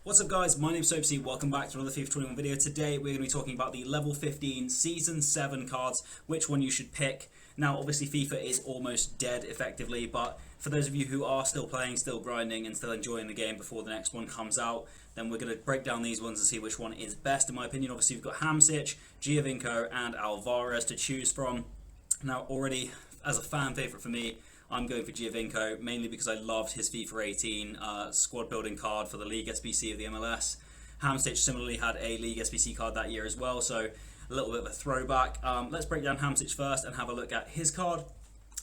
What's up guys, my name's Soapsy, welcome back to another FIFA 21 video. Today we're going to be talking about the level 15 season 7 cards, which one you should pick. Now obviously FIFA is almost dead effectively, but for those of you who are still playing, still grinding and still enjoying the game before the next one comes out, then we're going to break down these ones and see which one is best in my opinion. Obviously we've got Hamšík, Giovinco and Alvarez to choose from. Now already as a fan favourite for me, I'm going for Giovinco, mainly because I loved his FIFA 18 squad building card for the League SBC of the MLS. Hamšík similarly had a League SBC card that year as well, so a little bit of a throwback. Let's break down Hamšík first and have a look at his card.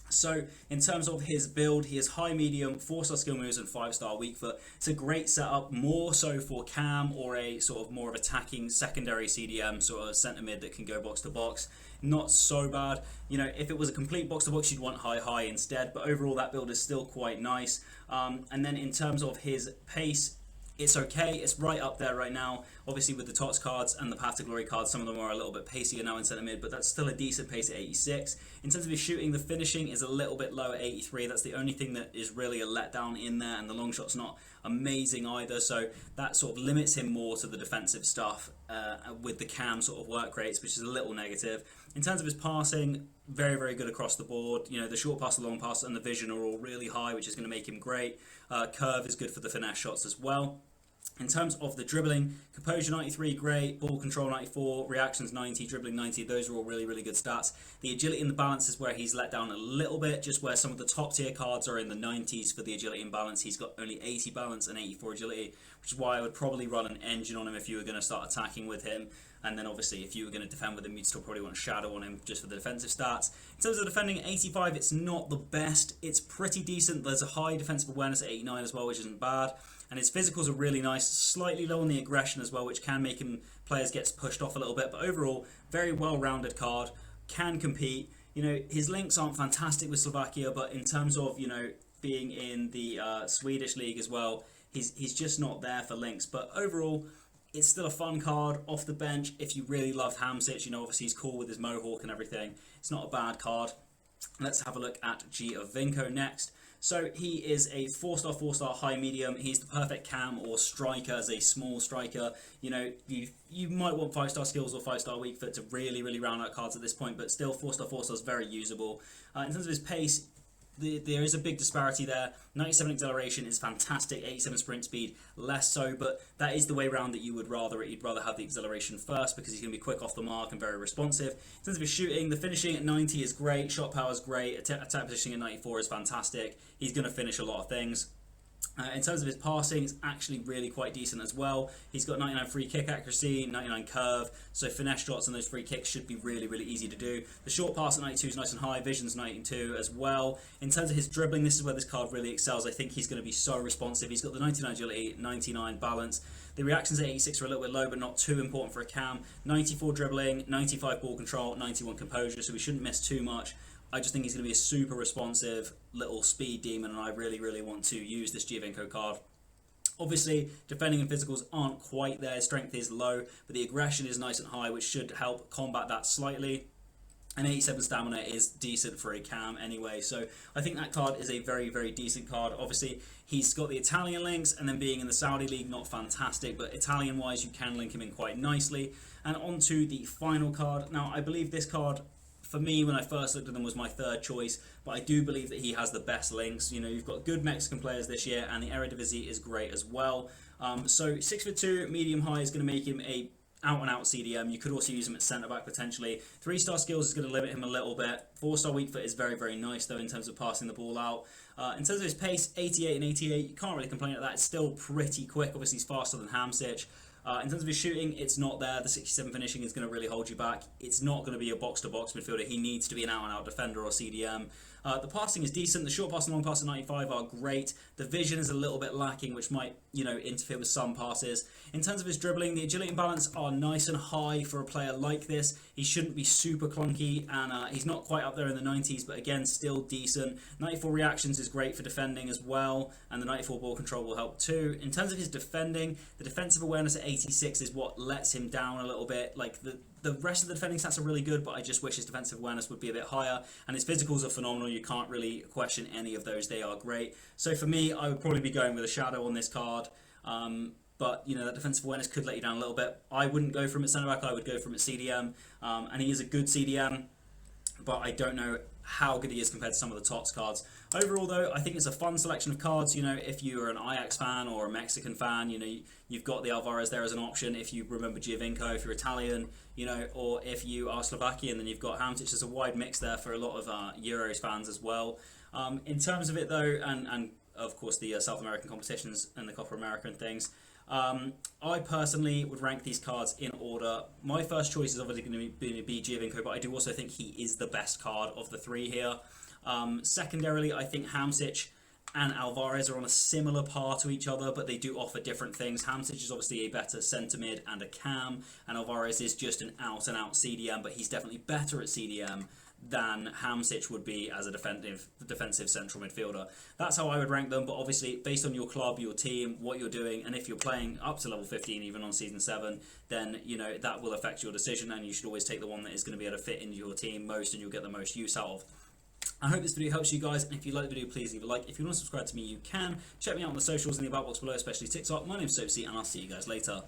So in terms of his build, he is high medium, 4-star skill moves and 5-star weak foot. It's a great setup, more so for cam or a sort of more of attacking secondary CDM, sort of centre mid that can go box to box. Not so bad. You know, if it was a complete box to box, you'd want high instead, but overall that build is still quite nice. And then in terms of his pace, it's okay, it's right up there right now. Obviously with the TOTS cards and the Path to Glory cards, some of them are a little bit pacier now in centre mid, but that's still a decent pace at 86. In terms of his shooting, the finishing is a little bit low at 83. That's the only thing that is really a letdown in there, and the long shot's not amazing either, so that sort of limits him more to the defensive stuff with the cam sort of work rates, which is a little negative. In terms of his passing, very good across the board. You know, the short pass, the long pass and the vision are all really high, which is going to make him great. Curve is good for the finesse shots as well. In terms of the dribbling, composure 93, great, ball control 94, reactions 90, dribbling 90, those are all really good stats. The agility and the balance is where he's let down a little bit, just where some of the top tier cards are in the 90s for the agility and balance. He's got only 80 balance and 84 agility, which is why I would probably run an engine on him if you were going to start attacking with him. And then obviously if you were going to defend with him, you'd still probably want shadow on him just for the defensive stats. In terms of defending, 85, it's not the best. It's pretty decent. There's a high defensive awareness at 89 as well, which isn't bad. And his physicals are really nice, slightly low on the aggression as well, which can make him players get pushed off a little bit. But overall, very well-rounded card, can compete. You know, his links aren't fantastic with Slovakia, but in terms of, you know, being in the Swedish league as well, he's just not there for links. But overall, it's still a fun card off the bench. If you really loved Hamšík, you know, obviously he's cool with his mohawk and everything. It's not a bad card. Let's have a look at Giovinco next. So he is a 4-star high medium. He's the perfect cam or striker as a small striker. You know, you might want 5-star skills or 5-star weak foot to really round out cards at this point, but still 4-star is very usable. In terms of his pace, there is a big disparity there. 97 acceleration is fantastic, 87 sprint speed less so, but that is the way around that you'd rather have the acceleration first, because he's going to be quick off the mark and very responsive. In terms of his shooting, the finishing at 90 is great, shot power is great, attack positioning at 94 is fantastic. He's going to finish a lot of things. In terms of his passing, it's actually really quite decent as well. He's got 99 free kick accuracy, 99 curve, so finesse shots and those free kicks should be really easy to do. The short pass at 92 is nice and high, vision's 92 as well. In terms of his dribbling, this is where this card really excels. I think he's going to be so responsive. He's got the 99 agility, 99 balance. The reactions at 86 are a little bit low, but not too important for a cam. 94 dribbling, 95 ball control, 91 composure, so we shouldn't miss too much. I just think he's going to be a super responsive little speed demon, and I really want to use this Giovinco card. Obviously, defending and physicals aren't quite there. Strength is low, but the aggression is nice and high, which should help combat that slightly. And 87 stamina is decent for a cam anyway, so I think that card is a very decent card. Obviously, he's got the Italian links, and then being in the Saudi league, not fantastic, but Italian-wise, you can link him in quite nicely. And on to the final card. Now, I believe this card, for me, when I first looked at them, was my third choice, but I do believe that he has the best links. You know, you've got good Mexican players this year, and the Eredivisie is great as well. So 6'2", medium high is going to make him a out-and-out CDM. You could also use him at centre-back potentially. 3-star skills is going to limit him a little bit. 4-star weak foot is very nice though in terms of passing the ball out. In terms of his pace, 88 and 88, you can't really complain at that. It's still pretty quick. Obviously, he's faster than Hamšík. In terms of his shooting, it's not there. The 67 finishing is going to really hold you back. It's not going to be a box-to-box midfielder. He needs to be an out-and-out defender or CDM. The passing is decent. The short pass and long pass at 95 are great. The vision is a little bit lacking, which might, you know, interfere with some passes. In terms of his dribbling, the agility and balance are nice and high for a player like this. He shouldn't be super clunky, and he's not quite up there in the 90s, but again, still decent. 94 reactions is great for defending as well, and the 94 ball control will help too. In terms of his defending, the defensive awareness at 86 is what lets him down a little bit. Like the rest of the defending stats are really good, but I just wish his defensive awareness would be a bit higher. And his physicals are phenomenal. You can't really question any of those. They are great. So for me, I would probably be going with a shadow on this card. but you know that defensive awareness could let you down a little bit. I wouldn't go for him at centre back. I would go for him at CDM, and he is a good CDM, but I don't know how good he is compared to some of the TOTS cards. Overall, though, I think it's a fun selection of cards. You know, if you're an Ajax fan or a Mexican fan, you know, you've got the Alvarez there as an option. If you remember Giovinco, if you're Italian, you know, or if you are Slovakian, then you've got Hamšík. There's a wide mix there for a lot of Euros fans as well. In terms of it, though, and of course the South American competitions and the Copa America and things, I personally would rank these cards in order. My first choice is obviously going to be Giovinco, but I do also think he is the best card of the three here. Secondarily, I think Hamšík and Alvarez are on a similar par to each other, but they do offer different things. Hamšík is obviously a better centre mid and a cam, and Alvarez is just an out-and-out CDM, but he's definitely better at CDM than Hamšík would be as a defensive central midfielder. That's how I would rank them, but obviously based on your club, your team, what you're doing, and if you're playing up to level 15 even on season 7, then you know that will affect your decision, and you should always take the one that is going to be able to fit into your team most and you'll get the most use out of. I hope this video helps you guys, and if you like the video, please leave a like. If you want to subscribe to me, you can. Check me out on the socials in the about box below, especially TikTok. My name's Soapsy, and I'll see you guys later.